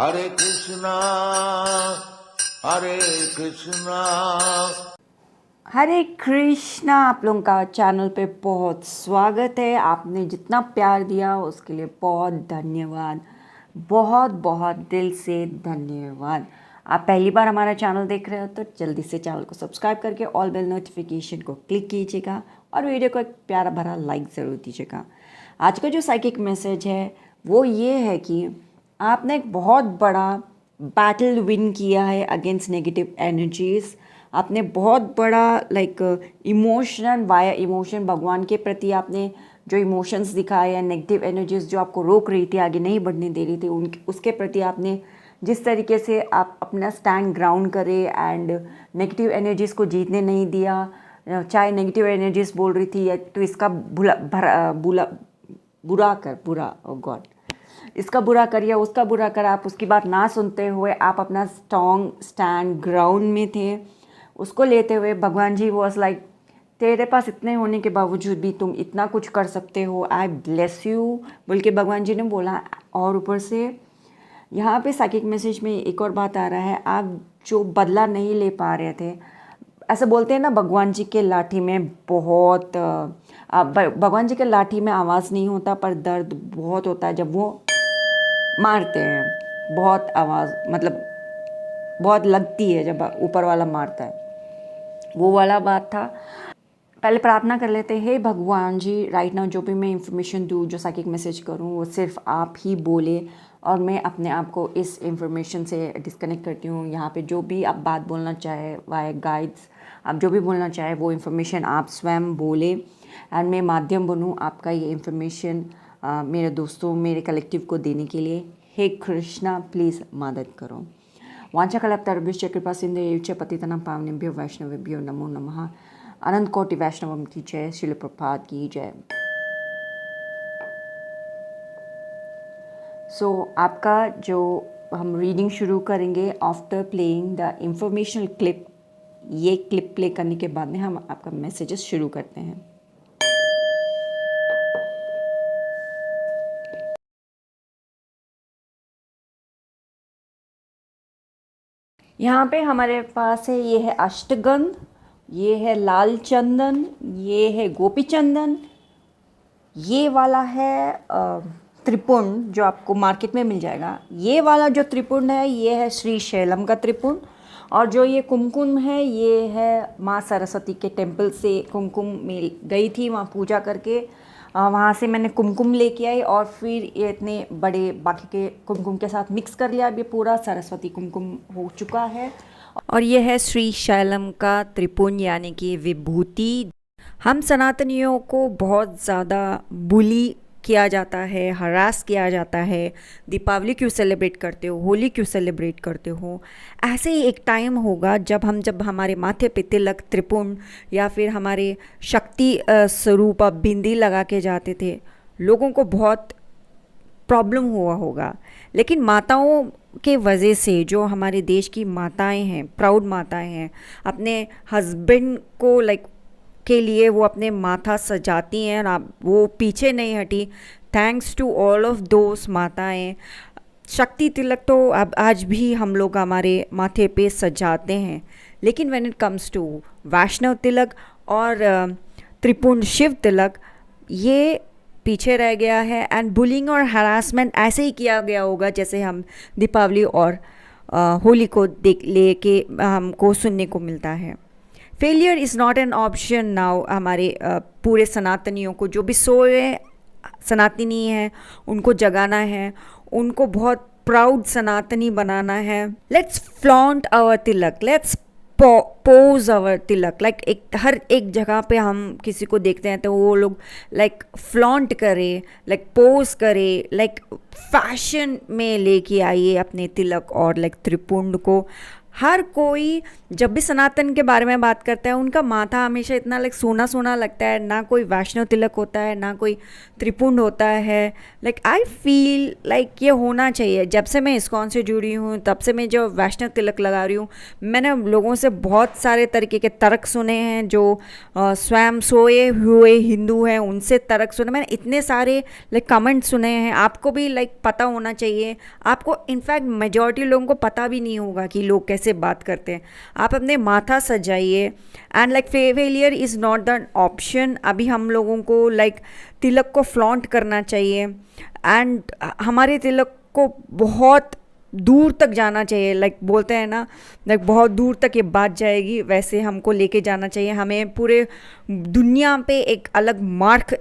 हरे कृष्णा हरे कृष्णा। हरे कृष्णा। आप लोगों का चैनल पे बहुत स्वागत है। आपने जितना प्यार दिया उसके लिए बहुत धन्यवाद, बहुत बहुत दिल से धन्यवाद। आप पहली बार हमारा चैनल देख रहे हो तो जल्दी से चैनल को सब्सक्राइब करके ऑल बेल नोटिफिकेशन को क्लिक कीजिएगा और वीडियो को एक प्यारा भरा लाइक ज़रूर दीजिएगा। आज का जो साइकिक मैसेज है वो ये है कि आपने एक बहुत बड़ा बैटल विन किया है अगेंस्ट नेगेटिव एनर्जीज़। आपने बहुत बड़ा इमोशन वाया इमोशन भगवान के प्रति आपने जो इमोशंस दिखाए हैं, नेगेटिव एनर्जीज जो आपको रोक रही थी, आगे नहीं बढ़ने दे रही थी, उसके प्रति आपने जिस तरीके से आप अपना स्टैंड ग्राउंड करे एंड नेगेटिव एनर्जीज़ को जीतने नहीं दिया। चाहे नेगेटिव एनर्जीज बोल रही थी या तो इसका बुरा गॉड इसका बुरा कर या उसका बुरा कर, आप उसकी बात ना सुनते हुए आप अपना स्ट्रॉन्ग स्टैंड ग्राउंड में थे। उसको लेते हुए भगवान जी वॉज लाइक तेरे पास इतने होने के बावजूद भी तुम इतना कुछ कर सकते हो, आई ब्लेस यू बोल के भगवान जी ने बोला। और ऊपर से यहाँ पे साइकिक मैसेज में एक और बात आ रहा है, आप जो बदला नहीं ले पा रहे थे, ऐसा बोलते हैं ना भगवान जी के लाठी में बहुत भगवान जी के लाठी में आवाज़ नहीं होता पर दर्द बहुत होता है जब वो मारते हैं। बहुत आवाज़ मतलब बहुत लगती है जब ऊपर वाला मारता है, वो वाला बात था। पहले प्रार्थना कर लेते हैं, हे भगवान जी राइट नाउ जो भी मैं इंफॉर्मेशन दूँ, जो साइकिक मैसेज करूँ, वो सिर्फ आप ही बोले और मैं अपने आप को इस इंफॉर्मेशन से डिस्कनेक्ट करती हूँ। यहाँ पे जो भी आप बात बोलना चाहे वाया गाइड्स, आप जो भी बोलना चाहे वो इंफॉर्मेशन आप स्वयं बोले एंड मैं माध्यम बनूँ आपका ये इंफॉर्मेशन मेरे दोस्तों, मेरे कलेक्टिव को देने के लिए। हे कृष्णा प्लीज़ मदद करो। वाञ्छाकल्पतरुभ्यश्च कृपा सिन्धुभ्यश्च पतितानां पावनेभ्यो वैष्णवेभ्यो नमो नमः। अनंत कोटि वैष्णवम की जय, श्रील प्रभुपाद की जय। आपका जो हम रीडिंग शुरू करेंगे after playing the informational clip, ये क्लिप प्ले करने के बाद में हम आपका मैसेजेस शुरू करते हैं। यहाँ पे हमारे पास है, ये है अष्टगंध, ये है लाल चंदन, ये है गोपी चंदन, ये वाला है त्रिपुंड जो आपको मार्केट में मिल जाएगा। ये वाला जो त्रिपुंड है ये है श्री शैलम का त्रिपुंड, और जो ये कुमकुम है ये है माँ सरस्वती के टेम्पल से कुमकुम मिल गई थी, वहाँ पूजा करके वहाँ से मैंने कुमकुम लेके आई और फिर ये इतने बड़े बाकी के कुमकुम के साथ मिक्स कर लिया। अब ये पूरा सरस्वती कुमकुम हो चुका है। और ये है श्री शैलम का त्रिपुंड यानी कि विभूति। हम सनातनियों को बहुत ज़्यादा बुली किया जाता है, हरास किया जाता है। दीपावली क्यों सेलिब्रेट करते हो, होली क्यों सेलिब्रेट करते हो? ऐसे ही एक टाइम होगा जब हमारे माथे पे तिलक, त्रिपुंड या फिर हमारे शक्ति स्वरूप बिंदी लगा के जाते थे, लोगों को बहुत प्रॉब्लम हुआ होगा। लेकिन माताओं के वजह से, जो हमारे देश की माताएं हैं, प्राउड माताएं हैं, अपने हस्बैंड को के लिए वो अपने माथा सजाती हैं और वो पीछे नहीं हटी। Thanks to all of those माताएं। शक्ति तिलक तो अब आज भी हम लोग हमारे माथे पे सजाते हैं, लेकिन व्हेन इट कम्स टू वैष्णव तिलक और त्रिपुंड शिव तिलक, ये पीछे रह गया है। एंड बुलिंग और हरासमेंट ऐसे ही किया गया होगा जैसे हम दीपावली और होली को लेके हमको सुनने को मिलता है। Failure is not an option now. हमारे पूरे सनातनियों को, जो भी सोए सनातनी हैं, उनको जगाना है, उनको बहुत प्राउड सनातनी बनाना है। Let's flaunt our tilak, let's pose our tilak. हर एक जगह पे हम किसी को देखते हैं तो वो लोग फ्लॉन्ट करे, पोज करे, फैशन में लेके आइए अपने तिलक और त्रिपुंड को। हर कोई जब भी सनातन के बारे में बात करता है उनका माथा हमेशा इतना लाइक सोना सोना लगता है, ना कोई वैष्णव तिलक होता है ना कोई त्रिपुंड होता है। लाइक आई फील लाइक ये होना चाहिए। जब से मैं इस्कॉन से जुड़ी हूँ तब से मैं जो वैष्णव तिलक लगा रही हूँ, मैंने लोगों से बहुत सारे तरीके के तर्क सुने हैं, जो स्वयं सोए हुए हिंदू हैं उनसे तर्क सुने, मैंने इतने सारे लाइक कमेंट सुने हैं। आपको भी लाइक पता होना चाहिए। आपको इनफैक्ट मेजॉरिटी लोगों को पता भी नहीं होगा कि लोग कैसे बात करते हैं। आप अपने माथा सजाइए and like failure is not the option. अभी हम लोगों को लाइक तिलक को फ्लॉन्ट करना चाहिए एंड हमारे तिलक को बहुत दूर तक जाना चाहिए। लाइक बोलते हैं ना, लाइक बहुत दूर तक ये बात जाएगी, वैसे हमको लेके जाना चाहिए। हमें पूरे दुनिया पे एक अलग मार्क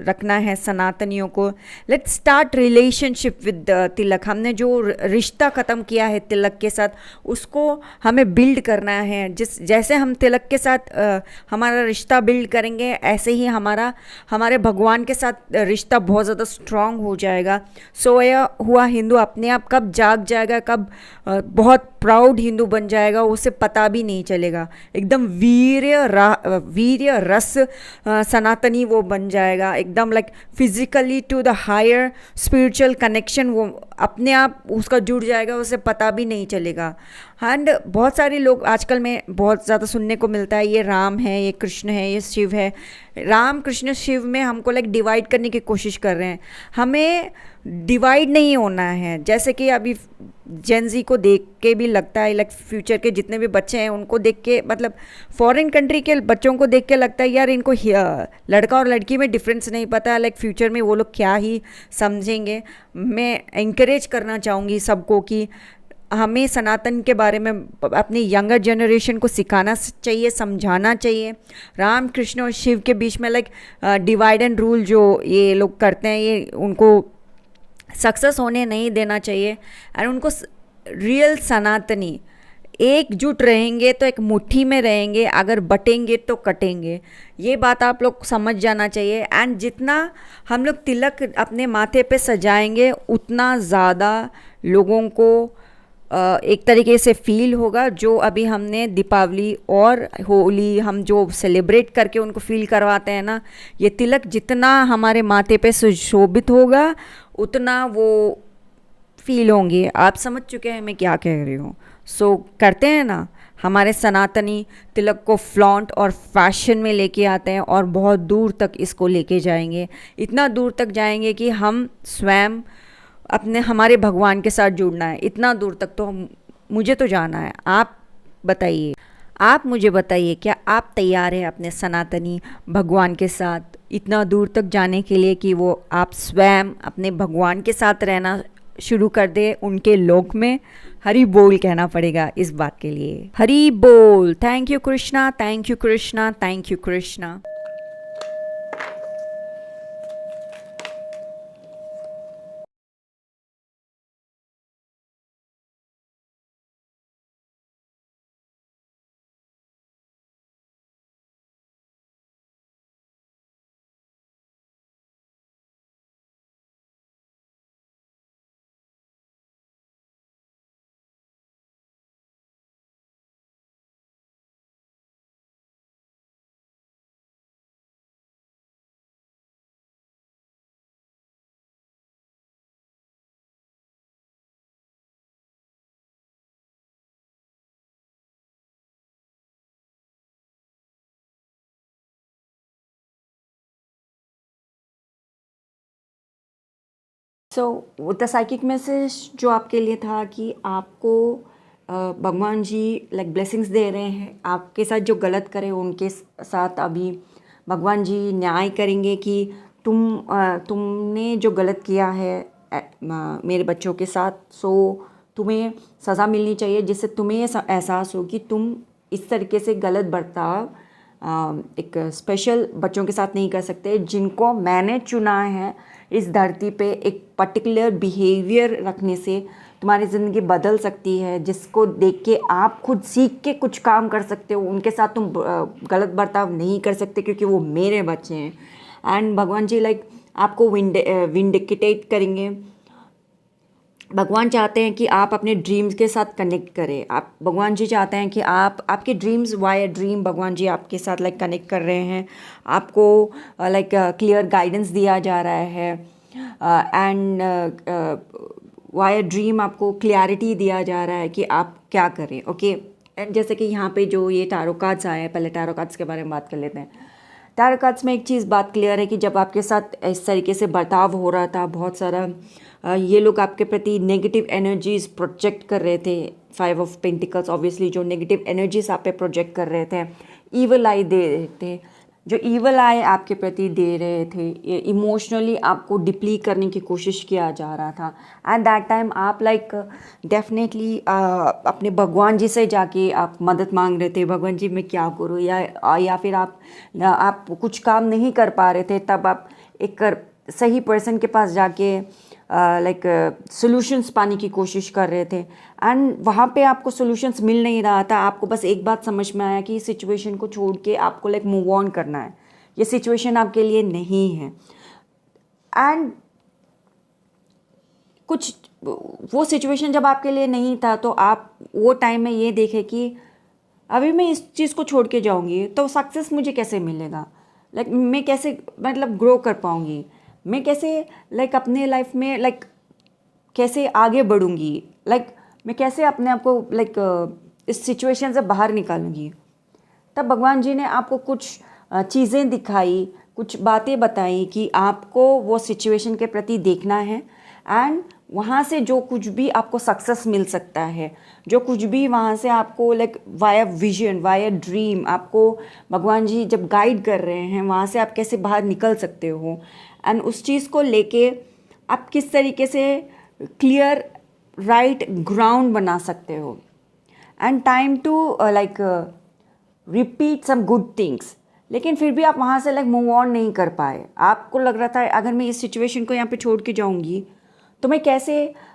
रखना है सनातनियों को। लेट्स स्टार्ट रिलेशनशिप विद तिलक। हमने जो रिश्ता ख़त्म किया है तिलक के साथ, उसको हमें बिल्ड करना है। जैसे हम तिलक के साथ हमारा रिश्ता बिल्ड करेंगे, ऐसे ही हमारे भगवान के साथ रिश्ता बहुत ज़्यादा स्ट्रांग हो जाएगा। सोया हुआ हिंदू अपने आप कब जाग जाएगा, कब बहुत प्राउड हिंदू बन जाएगा, उसे पता भी नहीं चलेगा। एकदम वीर्य रस सनातनी वो बन जाएगा, एकदम like physically to the higher spiritual connection वो अपने आप उसका जुड़ जाएगा, उसे पता भी नहीं चलेगा। एंड बहुत सारे लोग आजकल में बहुत ज़्यादा सुनने को मिलता है, ये राम है, ये कृष्ण है, ये शिव है। राम कृष्ण शिव में हमको लाइक डिवाइड करने की कोशिश कर रहे हैं। हमें डिवाइड नहीं होना है। जैसे कि अभी जेनजी को देख के भी लगता है, लाइक फ्यूचर के जितने भी बच्चे हैं उनको देख के, मतलब फॉरेन कंट्री के बच्चों को देख के लगता है यार इनको लड़का और लड़की में डिफरेंस नहीं पता है, लाइक फ्यूचर में वो लोग क्या ही समझेंगे। मैं इंकरेज करना चाहूँगी सबको कि हमें सनातन के बारे में अपनी यंगर जनरेशन को सिखाना चाहिए, समझाना चाहिए। राम कृष्ण और शिव के बीच में लाइक डिवाइड एंड रूल जो ये लोग करते हैं, ये उनको सक्सेस होने नहीं देना चाहिए। एंड उनको रियल सनातनी एकजुट रहेंगे तो एक मुट्ठी में रहेंगे, अगर बटेंगे तो कटेंगे। ये बात आप लोग समझ जाना चाहिए। एंड जितना हम लोग तिलक अपने माथे पे सजाएंगे उतना ज़्यादा लोगों को एक तरीके से फील होगा। जो अभी हमने दीपावली और होली हम जो सेलिब्रेट करके उनको फील करवाते हैं ना, ये तिलक जितना हमारे माथे पे सुशोभित होगा उतना वो फील होंगे। आप समझ चुके हैं मैं क्या कह रही हूँ। सो करते हैं ना, हमारे सनातनी तिलक को फ्लॉन्ट और फैशन में लेके आते हैं और बहुत दूर तक इसको लेके जाएंगे। इतना दूर तक जाएंगे कि हम स्वयं हमारे भगवान के साथ जुड़ना है। इतना दूर तक तो मुझे तो जाना है। आप बताइए, आप मुझे बताइए, क्या आप तैयार हैं अपने सनातनी भगवान के साथ इतना दूर तक जाने के लिए कि वो आप स्वयं अपने भगवान के साथ रहना शुरू कर दे उनके लोक में? हरि बोल कहना पड़ेगा इस बात के लिए। हरि बोल। Thank you Krishna, thank you Krishna, thank you Krishna. So the psychic message जो आपके लिए था कि आपको भगवान जी लाइक ब्लेसिंग्स दे रहे हैं। आपके साथ जो गलत करे उनके साथ अभी भगवान जी न्याय करेंगे कि तुमने जो गलत किया है मेरे बच्चों के साथ, सो तुम्हें सज़ा मिलनी चाहिए, जिससे तुम्हें एहसास हो कि तुम इस तरीके से गलत बर्ताव एक स्पेशल बच्चों के साथ नहीं कर सकते, जिनको मैंने चुना है इस धरती पे। एक पर्टिकुलर बिहेवियर रखने से तुम्हारी ज़िंदगी बदल सकती है, जिसको देख के आप खुद सीख के कुछ काम कर सकते हो। उनके साथ तुम गलत बर्ताव नहीं कर सकते क्योंकि वो मेरे बच्चे हैं। एंड भगवान जी लाइक आपको विंडिकेट करेंगे भगवान चाहते हैं कि आप अपने ड्रीम्स के साथ कनेक्ट करें। आप भगवान जी चाहते हैं कि आप आपके ड्रीम्स वाया ड्रीम भगवान जी आपके साथ लाइक कनेक्ट कर रहे हैं। आपको लाइक क्लियर गाइडेंस दिया जा रहा है एंड वाया ड्रीम आपको क्लियरिटी दिया जा रहा है कि आप क्या करें। ओके एंड जैसे कि यहाँ पे जो ये टैरो कार्ड्स आए हैं, पहले टैरो कार्ड्स के बारे में बात कर लेते हैं। टैरो कार्ड्स में एक चीज़ बात क्लियर है कि जब आपके साथ इस तरीके से बर्ताव हो रहा था, बहुत सारा ये लोग आपके प्रति नेगेटिव एनर्जीज प्रोजेक्ट कर रहे थे। 5 ऑफ पेंटिकल्स ऑब्वियसली जो नेगेटिव एनर्जीज आप पे प्रोजेक्ट कर रहे थे, ईवल आई दे रहे थे, जो ईवल आई आपके प्रति दे रहे थे, इमोशनली आपको डिप्ली करने की कोशिश किया जा रहा था। एट दैट टाइम आप लाइक डेफिनेटली अपने भगवान जी से जाके आप मदद मांग रहे थे, भगवान जी मैं क्या करूँ, या फिर आप कुछ काम नहीं कर पा रहे थे, तब आप एक सही पर्सन के पास जाके लाइक सॉल्यूशंस पाने की कोशिश कर रहे थे एंड वहाँ पे आपको सॉल्यूशंस मिल नहीं रहा था। आपको बस एक बात समझ में आया कि इस सिचुएशन को छोड़ के आपको लाइक मूव ऑन करना है, ये सिचुएशन आपके लिए नहीं है। एंड कुछ वो सिचुएशन जब आपके लिए नहीं था तो आप वो टाइम में ये देखे कि अभी मैं इस चीज़ को छोड़ के जाऊँगी तो सक्सेस मुझे कैसे मिलेगा, लाइक मैं कैसे मतलब ग्रो कर पाऊँगी, मैं कैसे लाइक अपने लाइफ में लाइक कैसे आगे बढ़ूँगी, लाइक मैं कैसे अपने आप को लाइक इस सिचुएशन से बाहर निकालूँगी। तब भगवान जी ने आपको कुछ चीज़ें दिखाई, कुछ बातें बताई कि आपको वो सिचुएशन के प्रति देखना है एंड वहाँ से जो कुछ भी आपको सक्सेस मिल सकता है, जो कुछ भी वहाँ से आपको like via vision via dream आपको भगवान जी जब गाइड कर रहे हैं, वहाँ से आप कैसे बाहर निकल सकते हो एंड उस चीज़ को लेके आप किस तरीके से क्लियर राइट ग्राउंड बना सकते हो and time to like repeat some good things. लेकिन फिर भी आप वहाँ से लाइक मूव ऑन नहीं कर पाए। आपको लग रहा था अगर मैं इस सिचुएशन को यहाँ पे छोड़ के जाऊँगी तो मैं कैसे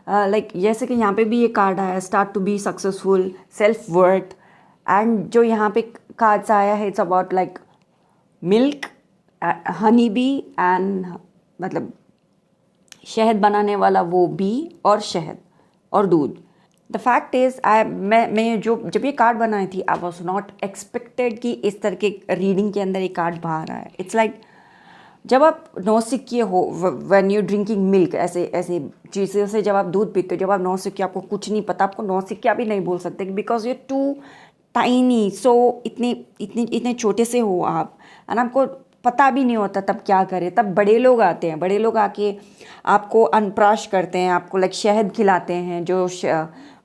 लाइक जैसे कि यहाँ पे भी ये कार्ड आया start to be successful, self worth, and जो यहाँ पे कार्ड्स आया है it's about like milk, honey bee and मतलब शहद बनाने वाला वो बी और शहद और दूध। द फैक्ट इज़ मैं जो जब ये कार्ड बनाई थी आई वॉज नॉट एक्सपेक्टेड कि इस तरह के रीडिंग के अंदर ये कार्ड बाहर आया। इट्स लाइक जब आप नौसिखिए हो, व्हेन यू ड्रिंकिंग मिल्क, ऐसे चीज़ों से जब आप दूध पीते हो, जब आप नौसिखिए आपको कुछ नहीं पता, आपको नौसिखिया भी नहीं बोल सकते बिकॉज यू टू टाइनी, सो इतने छोटे से हो आप एंड आपको पता भी नहीं होता तब क्या करें। तब बड़े लोग आते हैं, बड़े लोग आके आपको अनप्राश करते हैं, आपको लाइक शहद खिलाते हैं, जो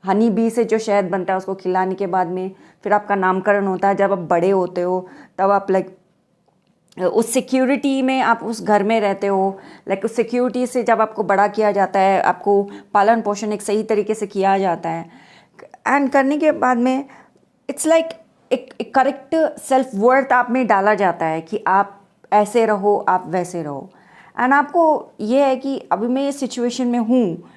हनी बी से जो शहद बनता है उसको खिलाने के बाद में फिर आपका नामकरण होता है। जब आप बड़े होते हो तब आप लाइक उस सिक्योरिटी में आप उस घर में रहते हो, लाइक उस सिक्योरिटी से जब आपको बड़ा किया जाता है, आपको पालन पोषण एक सही तरीके से किया जाता है एंड करने के बाद में इट्स लाइक एक करेक्ट सेल्फ वर्थ आप में डाला जाता है कि आप ऐसे रहो, आप वैसे रहो एंड आपको ये है कि अभी मैं इस सिचुएशन में हूँ,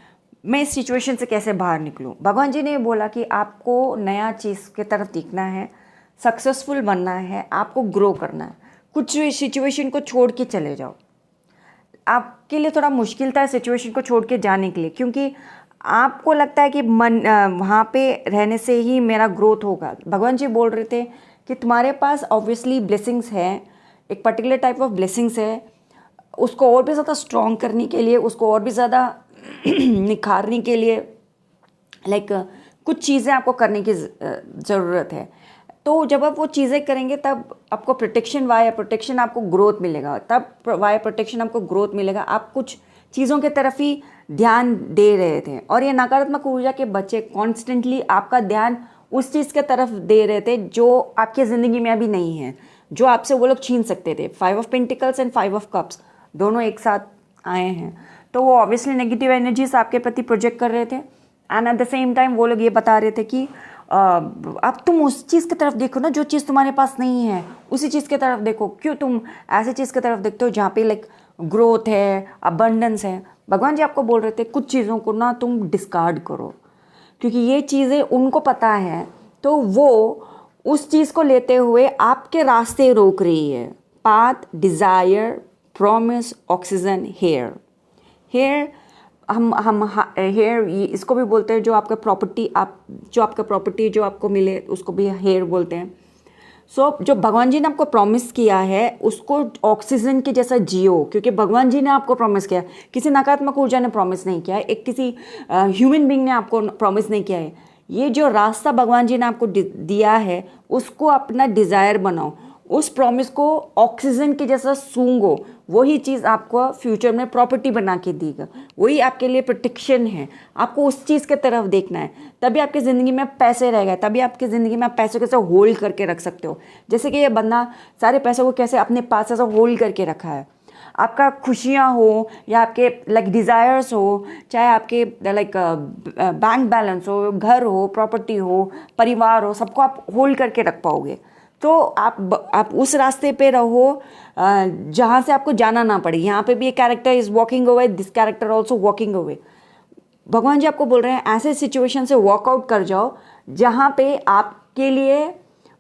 मैं इस सिचुएशन से कैसे बाहर निकलूँ। भगवान जी ने बोला कि आपको नया चीज़ की तरफ देखना है, सक्सेसफुल बनना है, आपको ग्रो करना है। कुछ सिचुएशन को छोड़ के चले जाओ। आपके लिए थोड़ा मुश्किल था सिचुएशन को छोड़ के जाने के लिए, क्योंकि आपको लगता है कि वहाँ पे रहने से ही मेरा ग्रोथ होगा। भगवान जी बोल रहे थे कि तुम्हारे पास ऑब्वियसली ब्लेसिंग्स हैं, एक पर्टिकुलर टाइप ऑफ ब्लेसिंग्स है, उसको और भी ज़्यादा स्ट्रॉन्ग करने के लिए, उसको और भी ज़्यादा निखारने के लिए लाइक कुछ चीज़ें आपको करने की ज़रूरत है। तो जब आप वो चीज़ें करेंगे तब आपको प्रोटेक्शन वाया प्रोटेक्शन आपको ग्रोथ मिलेगा, तब वाया प्रोटेक्शन आपको ग्रोथ मिलेगा। आप कुछ चीज़ों के तरफ ही ध्यान दे रहे थे और ये नकारात्मक ऊर्जा के बच्चे कॉन्स्टेंटली आपका ध्यान उस चीज़ के तरफ दे रहे थे जो आपकी ज़िंदगी में अभी नहीं है, जो आपसे वो लोग छीन सकते थे। 5 of pentacles and 5 of cups दोनों एक साथ आए हैं, तो वो ऑब्वियसली नेगेटिव एनर्जीज आपके प्रति प्रोजेक्ट कर रहे थे and at the same time वो लोग ये बता रहे थे कि अब तुम उस चीज़ की तरफ देखो ना जो चीज़ तुम्हारे पास नहीं है, उसी चीज़ की तरफ देखो। क्यों तुम ऐसे चीज़ की तरफ देखते हो जहाँ पे लाइक ग्रोथ है, अबंडेंस है। भगवान जी आपको बोल रहे थे कुछ चीज़ों को ना तुम डिस्कार्ड करो, क्योंकि ये चीज़ें उनको पता है, तो वो उस चीज़ को लेते हुए आपके रास्ते रोक रही है। Path, desire, promise, oxygen, hair हम हेयर इसको भी बोलते हैं, जो आपका प्रॉपर्टी जो आपको मिले उसको भी हेयर बोलते हैं। सो जो भगवान जी ने आपको प्रॉमिस किया है उसको ऑक्सीजन के जैसा जियो, क्योंकि भगवान जी ने आपको प्रॉमिस किया है, किसी नकारात्मक ऊर्जा ने प्रॉमिस नहीं किया है, एक किसी ह्यूमन बीइंग ने आपको प्रॉमिस नहीं किया है। ये जो रास्ता भगवान जी ने आपको दिया है उसको अपना डिज़ायर बनाओ, उस प्रॉमिस को ऑक्सीजन के जैसा सूंघो, वही चीज़ आपको फ्यूचर में प्रॉपर्टी बना के देगा, वही आपके लिए प्रोटेक्शन है। आपको उस चीज़ के तरफ देखना है, तभी आपकी ज़िंदगी में पैसे रहेगा, तभी आपकी ज़िंदगी में आप पैसों कैसे होल्ड करके रख सकते हो। जैसे कि ये बंदा सारे पैसों को कैसे अपने पास ऐसा होल्ड करके रखा है। आपका खुशियाँ हो या आपके लाइक डिज़ायर्स हो, चाहे आपके लाइक बैंक बैलेंस हो, घर हो, प्रॉपर्टी हो, परिवार हो, सबको आप होल्ड करके रख पाओगे। तो आप उस रास्ते पे रहो जहाँ से आपको जाना ना पड़े। यहाँ पे भी एक character is walking away, this character also walking away. भगवान जी आपको बोल रहे हैं ऐसे सिचुएशन से वॉकआउट कर जाओ जहाँ पे आपके लिए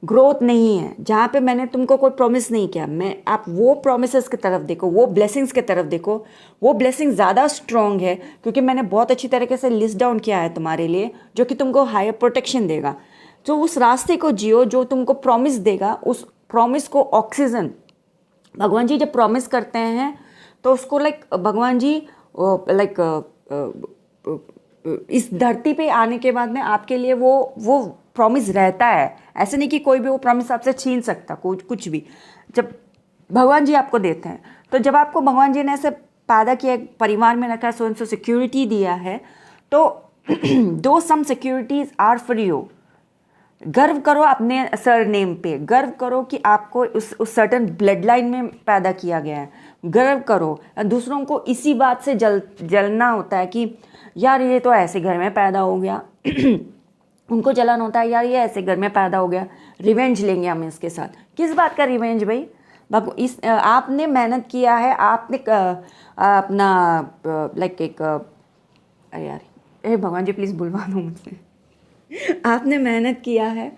ग्रोथ नहीं है, जहाँ पे मैंने तुमको कोई प्रॉमिस नहीं किया। आप वो प्रॉमिसेस की तरफ देखो, वो ब्लेसिंग्स की तरफ देखो। वो ब्लेसिंग ज़्यादा स्ट्रॉन्ग है क्योंकि मैंने बहुत अच्छी तरीके से लिस्ट डाउन किया है तुम्हारे लिए, जो कि तुमको हायर प्रोटेक्शन देगा। तो उस रास्ते को जियो जो तुमको प्रॉमिस देगा, उस प्रॉमिस को ऑक्सीजन। भगवान जी जब प्रॉमिस करते हैं तो उसको लाइक भगवान जी लाइक इस धरती पे आने के बाद में आपके लिए वो प्रॉमिस रहता है। ऐसे नहीं कि कोई भी वो प्रॉमिस आपसे छीन सकता, कुछ भी जब भगवान जी आपको देते हैं। तो जब आपको भगवान जी ने ऐसे पैदा किया, परिवार में रखा, सो सिक्योरिटी दिया है, तो दो सम सिक्योरिटीज आर फॉर यू। गर्व करो अपने सरनेम पे, गर्व करो कि आपको उस सर्टन ब्लड लाइन में पैदा किया गया है। गर्व करो। दूसरों को इसी बात से जलना होता है कि यार ये तो ऐसे घर में पैदा हो गया उनको जलन होता है, यार ये ऐसे घर में पैदा हो गया, रिवेंज लेंगे हम इसके साथ। किस बात का रिवेंज भाई? आपने मेहनत किया है, आपने अपना लाइक एक यार भगवान जी प्लीज़ बुलवा दो मुझसे आपने मेहनत किया है,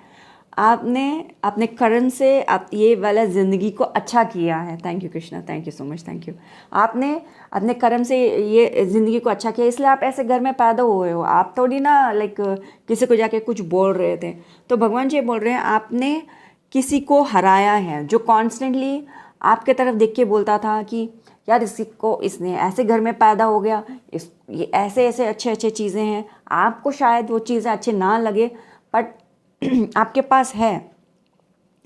आपने अपने कर्म से आप ये वाला ज़िंदगी को अच्छा किया है। Thank you Krishna, thank you so much, thank you. आपने अपने कर्म से ये ज़िंदगी को अच्छा किया, इसलिए आप ऐसे घर में पैदा हुए हो। आप थोड़ी ना लाइक किसी को जाके कुछ बोल रहे थे। तो भगवान जी बोल रहे हैं आपने किसी को हराया है जो कॉन्स्टेंटली आपके तरफ देख के बोलता था कि यार इसने ऐसे घर में पैदा हो गया, ये ऐसे ऐसे अच्छे चीज़ें हैं। आपको शायद वो चीज़ें अच्छे ना लगे बट आपके पास है।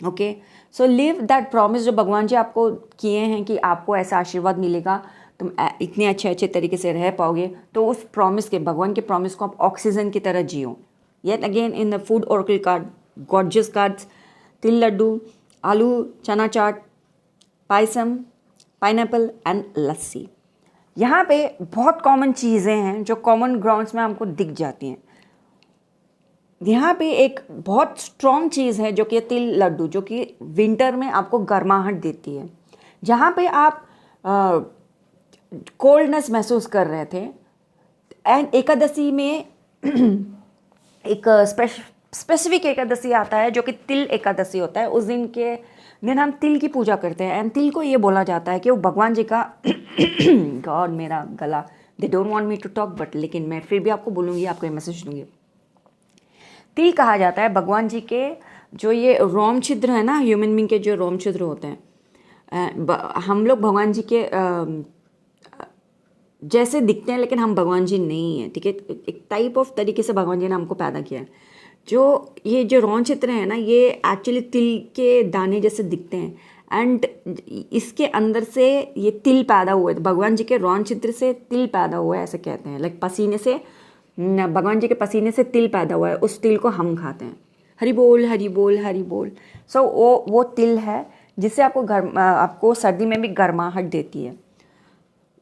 Okay, so live that promise जो भगवान जी आपको किए हैं कि आपको ऐसा आशीर्वाद मिलेगा, तुम इतने अच्छे तरीके से रह पाओगे। तो उस प्रॉमिस के, भगवान के प्रॉमिस को आप ऑक्सीजन की तरह जियो। Yet again in the food oracle card, gorgeous cards, तिल लड्डू, आलू चना चाट, पायसम, पाइनएप्पल एंड लस्सी। यहाँ पे बहुत कॉमन चीज़ें हैं जो कॉमन ग्राउंड्स में हमको दिख जाती हैं। यहाँ पे एक बहुत स्ट्रॉन्ग चीज़ है जो कि तिल लड्डू, जो कि विंटर में आपको गर्माहट देती है। जहाँ पे आप कोल्डनेस महसूस कर रहे थे, एंड एकादशी में एक स्पेसिफिक एकादशी आता है जो कि तिल एकादशी होता है। उस दिन हम तिल की पूजा करते हैं। एंड तिल को ये बोला जाता है कि वो भगवान जी का गॉड मेरा गला, they don't want me to talk but लेकिन मैं फिर भी आपको बोलूँगी, आपको ये मैसेज दूँगी। तिल कहा जाता है भगवान जी के जो ये रोम छिद्र है ना, ह्यूमन बीइंग के जो रोम छिद्र होते हैं, हम लोग भगवान जी के जैसे दिखते हैं लेकिन हम भगवान जी नहीं हैं। ठीक है, एक टाइप ऑफ तरीके से भगवान जी ने हमको पैदा किया है। ये जो रोम छिद्र है ना, ये एक्चुअली तिल के दाने जैसे दिखते हैं। एंड इसके अंदर से ये तिल पैदा हुए, भगवान जी के रोम छिद्र से तिल पैदा हुआ है, ऐसे कहते हैं। लाइक पसीने से, भगवान जी के पसीने से तिल पैदा हुआ है, उस तिल को हम खाते हैं। हरि बोल हरि बोल हरि बोल। सो वो तिल है जिससे आपको सर्दी में भी गर्माहट देती है।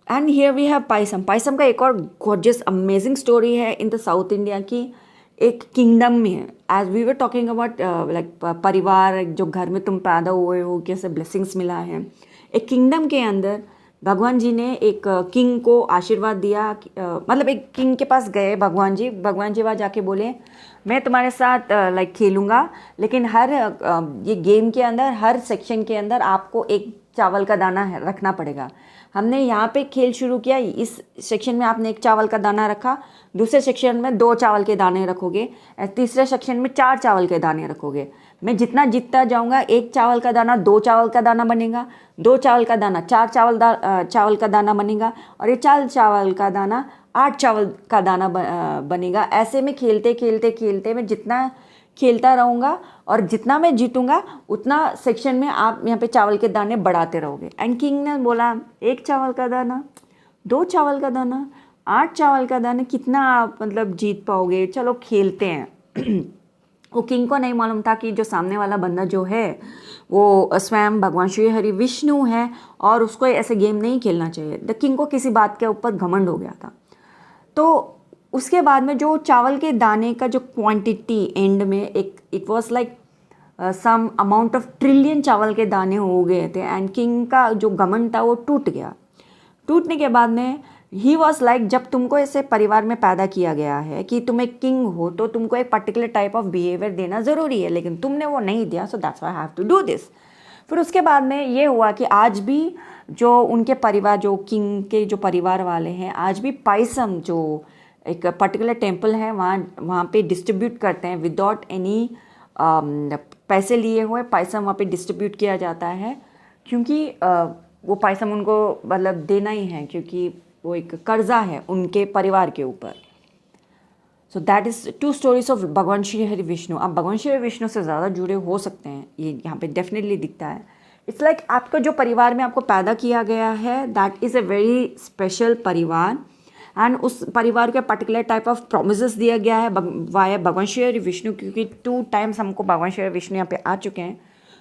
And here we have payasam. Payasam का एक और गॉर्जियस अमेजिंग स्टोरी है इन द साउथ इंडिया की। एक किंगडम में है, as we were talking about like parivar, जो घर में तुम पैदा हुए हो, कैसे ब्लेसिंग्स मिला है। एक किंगडम के अंदर भगवान जी ने एक किंग को आशीर्वाद दिया। मतलब एक किंग के पास गए भगवान जी वहाँ जाके बोले मैं तुम्हारे साथ लाइक खेलूँगा, लेकिन हर ये गेम के अंदर, हर सेक्शन के अंदर आपको एक चावल का दाना रखना पड़ेगा। हमने यहाँ पे खेल शुरू किया, इस सेक्शन में आपने 1 चावल का दाना रखा, दूसरे सेक्शन में 2 चावल के दाने रखोगे, तीसरे सेक्शन में 4 चावल के दाने रखोगे। मैं जितना जीतता जाऊँगा 1 चावल का दाना 2 चावल का दाना बनेगा, 2 चावल का दाना 4 चावल का दाना बनेगा, और ये 4 चावल का दाना 8 चावल का दाना बनेगा। ऐसे में खेलते खेलते खेलते मैं जितना खेलता रहूँगा और जितना मैं जीतूँगा उतना सेक्शन में आप यहाँ पे चावल के दाने बढ़ाते रहोगे। एंड किंग ने बोला 1 चावल का दाना, 2 चावल का दाना, 8 चावल का दाना, कितना आप मतलब जीत पाओगे, चलो खेलते हैं। वो किंग को नहीं मालूम था कि जो सामने वाला बंदा जो है वो स्वयं भगवान श्री हरि विष्णु है और उसको ऐसे गेम नहीं खेलना चाहिए। द किंग को किसी बात के ऊपर घमंड हो गया था। तो उसके बाद में जो चावल के दाने का जो क्वांटिटी एंड में एक it was like some amount of trillion चावल के दाने हो गए थे। एंड किंग का जो घमंड था वो टूट गया। टूटने के बाद में ही वॉज लाइक, जब तुमको ऐसे परिवार में पैदा किया गया है कि तुम एक किंग हो तो तुमको एक पर्टिकुलर टाइप ऑफ बिहेवियर देना ज़रूरी है, लेकिन तुमने वो नहीं दिया, so that's why I have to do this. फिर उसके बाद में ये हुआ कि आज भी जो उनके परिवार, जो किंग के जो परिवार वाले हैं, आज भी पायसम जो एक पर्टिकुलर टेम्पल है वहाँ पे डिस्ट्रीब्यूट करते हैं विदाउट एनी पैसे लिए हुए। पायसम वहाँ पे डिस्ट्रीब्यूट किया जाता है क्योंकि वो पायसम उनको मतलब देना ही है, क्योंकि वो एक कर्जा है उनके परिवार के ऊपर। सो दैट इज़ 2 स्टोरीज ऑफ भगवान श्री हरि विष्णु। आप भगवान श्री हरि विष्णु से ज़्यादा जुड़े हो सकते हैं, ये यहाँ पे डेफिनेटली दिखता है। इट्स लाइक आपका जो परिवार में आपको पैदा किया गया है, that is a very special परिवार, एंड उस परिवार के पर्टिकुलर टाइप ऑफ प्रोमिसेस दिया गया है वाया भगवान श्री हरि विष्णु, क्योंकि 2 टाइम्स हमको भगवान श्री हरि विष्णु यहाँ पे आ चुके हैं।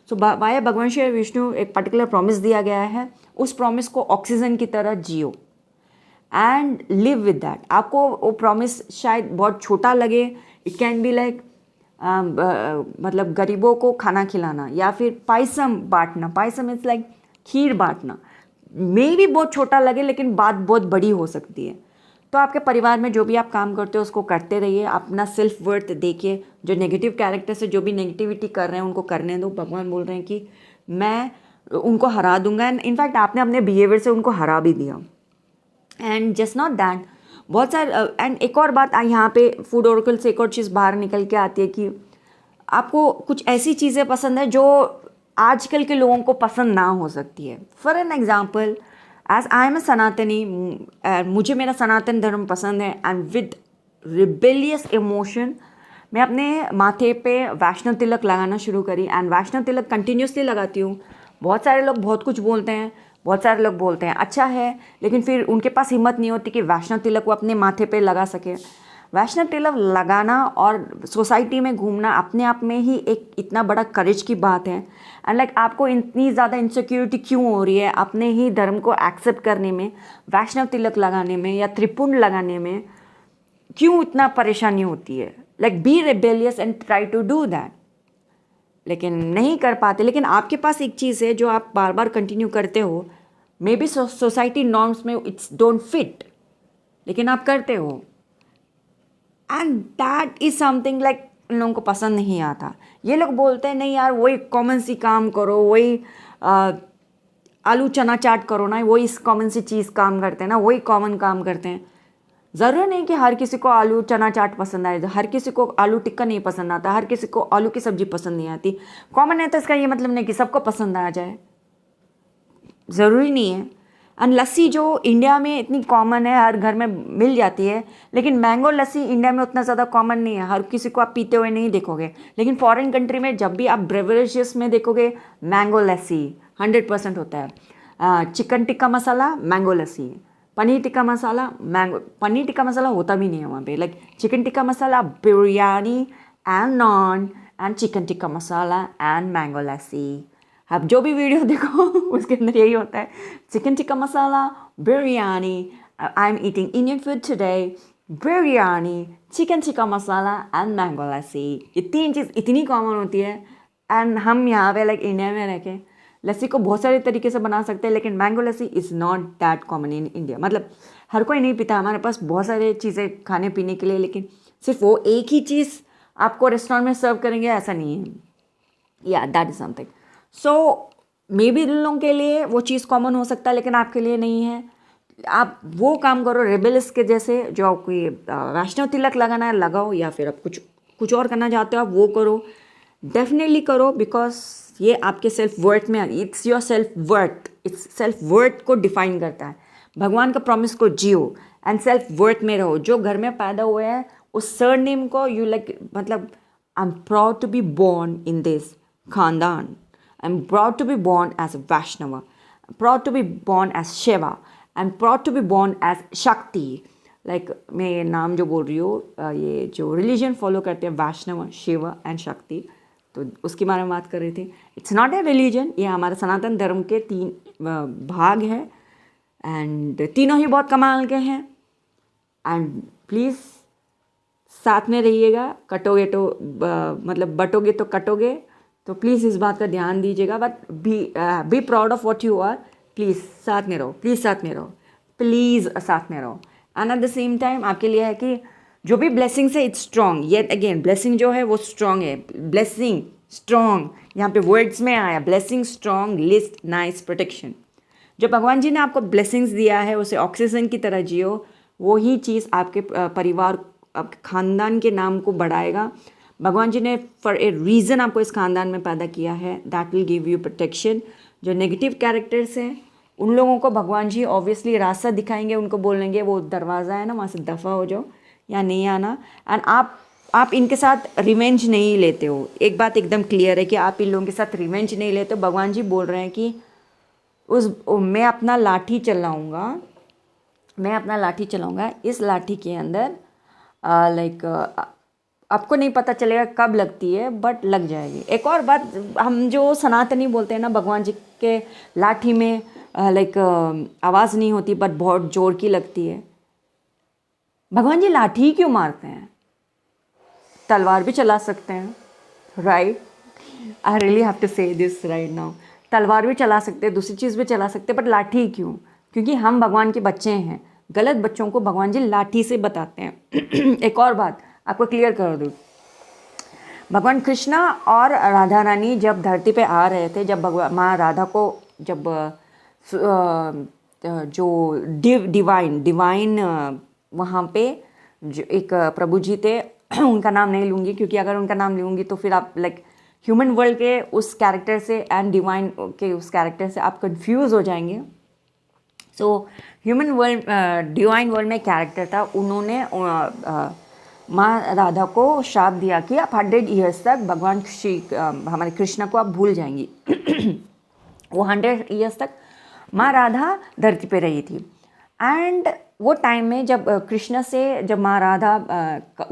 सो वाया भगवान श्री हरि विष्णु एक पर्टिकुलर प्रॉमिस दिया गया है, उस प्रॉमिस को ऑक्सीजन की तरह जियो एंड लिव विद दैट। आपको वो प्रॉमिस शायद बहुत छोटा लगे, इट कैन बी लाइक मतलब गरीबों को खाना खिलाना या फिर पायसम बांटना। पायसम इज़ लाइक खीर बांटना, मे भी बहुत छोटा लगे लेकिन बात बहुत बड़ी हो सकती है। तो आपके परिवार में जो भी आप काम करते हो उसको करते रहिए, अपना सेल्फ वर्थ देखिए। जो नेगेटिव कैरेक्टर से जो भी नेगेटिविटी कर रहे हैं उनको करने दो। भगवान बोल रहे हैं कि मैं उनको हरा दूंगा, एंड इनफैक्ट आपने अपने बिहेवियर से उनको हरा भी दिया। एंड जस्ट नॉट दैट, बहुत सारे एंड एक और बात यहाँ पे फूड ओरेकल से एक और चीज़ बाहर निकल के आती है कि आपको कुछ ऐसी चीज़ें पसंद है जो आजकल के लोगों को पसंद ना हो सकती है। For an example, as I am a Sanatani, मुझे मेरा सनातन धर्म पसंद है, एंड विद रिबेलियस इमोशन मैं अपने माथे पे वैष्णव तिलक लगाना शुरू करी, एंड वैष्णव तिलक कंटिन्यूसली लगाती हूँ। बहुत सारे लोग बहुत कुछ बोलते हैं, बहुत सारे लोग बोलते हैं अच्छा है, लेकिन फिर उनके पास हिम्मत नहीं होती कि वैष्णव तिलक वो अपने माथे पे लगा सके। वैष्णव तिलक लगाना और सोसाइटी में घूमना अपने आप में ही एक इतना बड़ा करेज की बात है। एंड लाइक आपको इतनी ज़्यादा इनसिक्योरिटी क्यों हो रही है अपने ही धर्म को एक्सेप्ट करने में, वैष्णव तिलक लगाने में या त्रिपुंड लगाने में क्यों इतना परेशानी होती है? Like be rebellious and try to do that, लेकिन नहीं कर पाते। लेकिन आपके पास एक चीज़ है जो आप बार बार कंटिन्यू करते हो, मे बी सोसाइटी नॉर्म्स में इट्स डोंट फिट, लेकिन आप करते हो, and that is something like in लोगों को पसंद नहीं आता। ये लोग बोलते हैं नहीं यार वही कॉमन सी काम करो, वही आलू चना चाट करो ना, वही इस कॉमन सी चीज़ काम करते हैं ना, वही कॉमन काम करते हैं। ज़रूरी नहीं कि हर किसी को आलू चना चाट पसंद आए, हर किसी को आलू टिक्का नहीं पसंद आता, हर किसी को आलू की सब्ज़ी पसंद नहीं आती। कॉमन है तो इसका ये मतलब नहीं कि सबको पसंद आ जाए, ज़रूरी नहीं है। एंड लस्सी जो इंडिया में इतनी कॉमन है, हर घर में मिल जाती है, लेकिन मैंगो लस्सी इंडिया में उतना ज़्यादा कॉमन नहीं है, हर किसी को आप पीते हुए नहीं देखोगे। लेकिन फॉरेन कंट्री में जब भी आप ब्रेवरेजेस में देखोगे मैंगो लस्सी 100% होता है। Chicken tikka masala mango lassi, paneer tikka masala mango, paneer tikka masala होता भी नहीं है वहाँ पे, like chicken tikka masala, biryani and naan and chicken tikka masala and mango lassi. आप जो भी वीडियो देखो उसके अंदर यही होता है, chicken tikka masala, biryani, I am eating Indian food today, biryani, chicken tikka masala and mango lassi. ये 3 चीज़ इतनी कॉमन होती है, एंड हम यहाँ पे लाइक इंडिया में रह के लस्सी को बहुत सारे तरीके से बना सकते हैं, लेकिन mango lassi is not that common in India. मतलब हर कोई नहीं पीता, हमारे पास बहुत सारे चीज़ें खाने पीने के लिए, लेकिन सिर्फ वो एक ही चीज़ आपको रेस्टोरेंट में सर्व करेंगे ऐसा नहीं है। या that is something. So may be उन लोगों के लिए वो चीज़ कॉमन हो सकता है, लेकिन आपके लिए नहीं है। आप वो काम करो रेबेल्स के जैसे, जो आपको ये वैष्णव तिलक लगाना है लगाओ, या फिर आप कुछ कुछ और करना चाहते हो आप वो करो, डेफिनेटली करो, बिकॉज ये आपके सेल्फ वर्थ में, it's your self worth, it's self worth को डिफाइन करता है। भगवान का प्रॉमिस को जियो एंड सेल्फ वर्थ में रहो। जो घर में पैदा हुए हैं उस सरनेम को यू लाइक, मतलब I am proud to be born in this खानदान, I am proud to be born as a Vaishnava, proud to be born as Shiva, I'm proud to be born as Shakti। Like मैं ये नाम जो बोल रही हूँ, ये जो रिलीजन फॉलो करते हैं वैष्णव, शिव एंड शक्ति, तो उसके बारे में बात कर रही थी। इट्स नॉट ए रिलीजन, ये हमारे सनातन धर्म के 3 भाग हैं एंड तीनों ही बहुत कमाल के हैं। एंड प्लीज़ साथ में रहिएगा, कटोगे तो मतलब बटोगे तो कटोगे, तो प्लीज़ इस बात का ध्यान दीजिएगा। But be proud of what you are. Please साथ में रहो, प्लीज़ साथ में रहो, प्लीज़ साथ में रहो। And at the same time आपके लिए है कि जो भी ब्लेसिंग्स है it's strong, yet again blessing जो है वो स्ट्रॉन्ग है। ब्लेसिंग स्ट्रॉन्ग, यहाँ पे वर्ड्स में आया, blessing strong, list nice protection. जो भगवान जी ने आपको ब्लेसिंग्स दिया है उसे ऑक्सीजन की तरह जियो, वही चीज़ आपके परिवार, आपके खानदान के नाम को बढ़ाएगा। भगवान जी ने फॉर ए रीज़न आपको इस खानदान में पैदा किया है, that will give you protection. जो नेगेटिव कैरेक्टर्स हैं उन लोगों को भगवान जी ऑब्वियसली रास्ता दिखाएंगे, उनको बोलेंगे वो दरवाज़ा है ना वहाँ से दफ़ा हो जाओ या नहीं आना। एंड आप इनके साथ रिवेंज नहीं लेते हो, एक बात एकदम क्लियर है कि आप इन लोगों के साथ रिवेंज नहीं लेते हो। भगवान जी बोल रहे हैं कि मैं अपना लाठी चलाऊँगा, मैं अपना लाठी चलाऊँगा, इस लाठी के अंदर लाइक आपको नहीं पता चलेगा कब लगती है बट लग जाएगी। एक और बात, हम जो सनातनी बोलते हैं ना, भगवान जी के लाठी में लाइक आवाज़ नहीं होती बट बहुत जोर की लगती है। भगवान जी लाठी क्यों मारते हैं? तलवार भी चला सकते हैं, right? I really have to say this right now. तलवार भी चला सकते हैं, दूसरी चीज़ भी चला सकते हैं, बट लाठी क्यों? क्योंकि हम भगवान के बच्चे हैं। गलत बच्चों को भगवान जी लाठी से बताते हैं। एक और बात आपको क्लियर कर दूँ, भगवान कृष्णा और राधा रानी जब धरती पे आ रहे थे, जब भगवान माँ राधा को जब जो डिवाइन वहाँ पे जो एक प्रभु जी थे, उनका नाम नहीं लूँगी क्योंकि अगर उनका नाम लूँगी तो फिर आप लाइक ह्यूमन वर्ल्ड के उस कैरेक्टर से एंड डिवाइन के उस कैरेक्टर से आप कंफ्यूज हो जाएंगे। So human world, divine world में कैरेक्टर था, उन्होंने माँ राधा को श्राप दिया कि आप 100 ईयर्स तक भगवान श्री हमारे कृष्ण को आप भूल जाएंगी। वो 100 ईयर्स तक माँ राधा धरती पे रही थी। एंड वो टाइम में जब कृष्ण से जब माँ राधा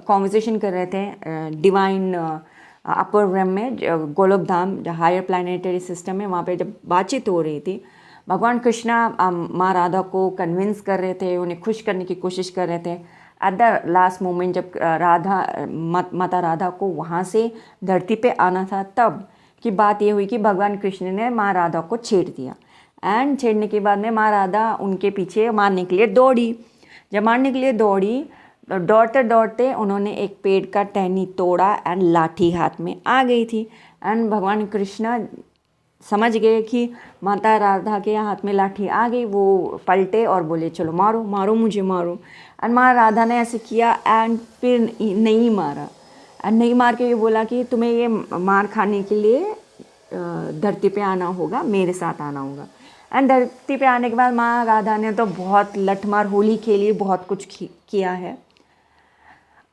कॉन्वर्सेशन कर रहे थे डिवाइन अपर रेम में, गोलोक धाम जो हायर प्लानिटरी सिस्टम है, वहाँ पे जब बातचीत हो रही थी, भगवान कृष्णा माँ राधा को कन्विंस कर रहे थे, उन्हें खुश करने की कोशिश कर रहे थे। एट द लास्ट मोमेंट जब माता राधा को वहाँ से धरती पे आना था, तब की बात ये हुई कि भगवान कृष्ण ने माँ राधा को छेड़ दिया। एंड छेड़ने के बाद में माँ राधा उनके पीछे मारने के लिए दौड़ी। जब मारने के लिए दौड़ी, दौड़ते दौड़ते उन्होंने एक पेड़ का टहनी तोड़ा एंड लाठी हाथ में आ गई थी। एंड भगवान कृष्ण समझ गए कि माता राधा के हाथ में लाठी आ गई। वो पलटे और बोले चलो मारो मारो मुझे मारो। एंड माँ राधा ने ऐसे किया एंड फिर नहीं मारा। एंड नहीं मार के ये बोला कि तुम्हें ये मार खाने के लिए धरती पे आना होगा, मेरे साथ आना होगा। एंड धरती पे आने के बाद माँ राधा ने तो बहुत लठमार होली खेली, बहुत कुछ किया है।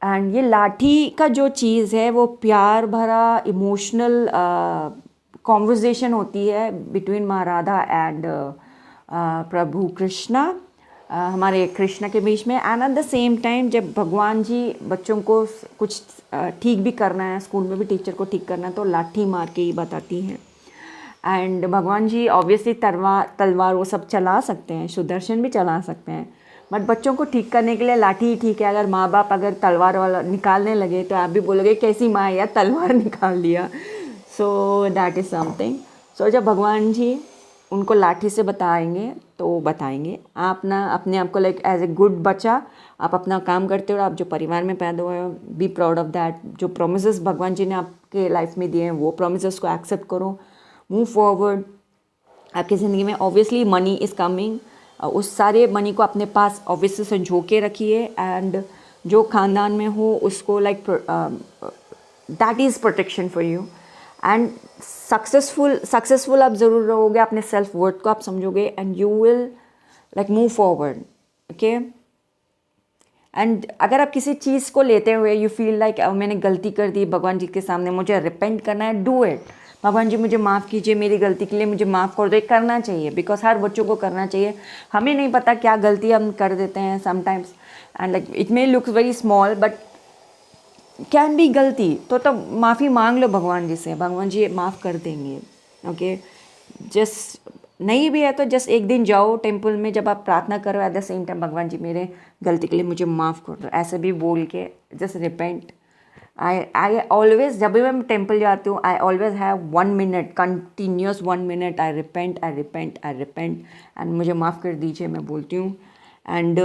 एंड ये लाठी का जो चीज़ है वो प्यार भरा इमोशनल कॉन्वर्जेशन होती है बिटवीन माँ राधा एंड प्रभु कृष्णा, हमारे कृष्ण के बीच में। And at the same time जब भगवान जी बच्चों को कुछ ठीक भी करना है, स्कूल में भी टीचर को ठीक करना है, तो लाठी मार के ही बताती हैं। एंड भगवान जी ऑब्वियसली तलवार वो सब चला सकते हैं, सुदर्शन भी चला सकते हैं, बट बच्चों को ठीक करने के लिए लाठी ही ठीक है। अगर माँ बाप अगर तलवार वाला निकालने लगे तो आप भी बोलोगे कैसी माँ या तलवार निकाल दिया। So that is something. So जब भगवान जी उनको लाठी से बताएंगे तो बताएंगे, आप ना अपने आप को लाइक एज ए गुड बच्चा आप अपना काम करते हो, आप जो परिवार में पैदा हुए हो, बी प्राउड ऑफ दैट। जो प्रोमिसेस भगवान जी ने आपके लाइफ में दिए हैं वो प्रोमिसेस को एक्सेप्ट करो, मूव फॉरवर्ड आपकी ज़िंदगी में ऑब्वियसली मनी इज़ कमिंग, उस सारे मनी को अपने पास ऑब्वियसली संजो के रखिए, एंड जो ख़ानदान में हो उसको like that is protection for you. And successful आप ज़रूर रहोगे, अपने सेल्फ वर्थ को आप समझोगे, and you will like move forward, okay. And अगर आप किसी चीज़ को लेते हुए यू फील लाइक मैंने गलती कर दी, भगवान जी के सामने मुझे रिपेंट करना है, डू इट। भगवान जी मुझे माफ़ कीजिए, मेरी गलती के लिए मुझे माफ़ कर दो, ये करना चाहिए, बिकॉज हर बच्चों को करना चाहिए। हमें नहीं पता क्या गलती हम कर देते हैं sometimes, and like it may looks very small but can be गलती, तो माफ़ी मांग लो भगवान जी से, भगवान जी माफ़ कर देंगे, ओके। जस्ट नहीं भी है तो जस्ट एक दिन जाओ टेम्पल में, जब आप प्रार्थना करो एट द सेम टाइम भगवान जी मेरे गलती के लिए मुझे माफ़ कर दो, ऐसे भी बोल के जस्ट रिपेंट। आई ऑलवेज, जब भी मैं टेम्पल जाती हूँ, I always have 1 minute, continuous 1 minute, I repent and मुझे माफ़ कर दीजिए, मैं बोलती हूँ। एंड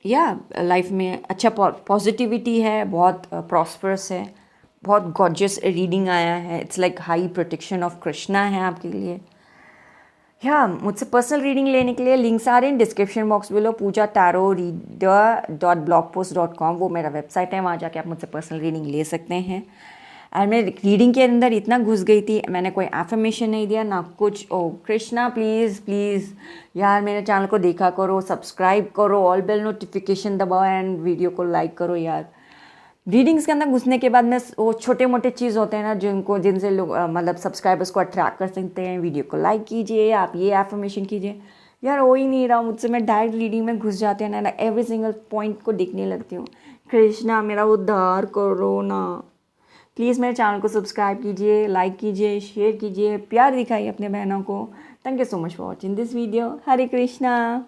या लाइफ में अच्छा पॉजिटिविटी है, बहुत प्रॉस्परस है, बहुत गॉर्जियस रीडिंग आया है, it's like high protection of Krishna है आपके लिए। या मुझसे पर्सनल रीडिंग लेने के लिए लिंक्स आ रहे हैं डिस्क्रिप्शन बॉक्स बिलो, poojatarotreader.blogpost.com, वो मेरा वेबसाइट है, वहाँ जाके आप मुझसे पर्सनल रीडिंग ले सकते हैं। और मैं रीडिंग के अंदर इतना घुस गई थी, मैंने कोई एफर्मेशन नहीं दिया ना कुछ। ओ कृष्णा प्लीज़ यार मेरे चैनल को देखा करो, सब्सक्राइब करो, ऑल बेल नोटिफिकेशन दबाओ एंड वीडियो को लाइक करो यार। रीडिंग्स के अंदर घुसने के बाद में वो छोटे मोटे चीज़ होते हैं ना जिनसे लोग मतलब सब्सक्राइबर्स को अट्रैक्ट कर सकते हैं। वीडियो को लाइक कीजिए, आप ये एफर्मेशन कीजिए, यार हो ही नहीं रहा मुझसे। मैं डायरेक्ट रीडिंग में घुस जाती हूँ ना, एवरी सिंगल पॉइंट को देखने लगती हूँ। कृष्णा मेरा उद्धार करो ना, प्लीज़ मेरे चैनल को सब्सक्राइब कीजिए, लाइक कीजिए, शेयर कीजिए, प्यार दिखाइए अपने बहनों को। Thank you so much for watching this video. Hare Krishna.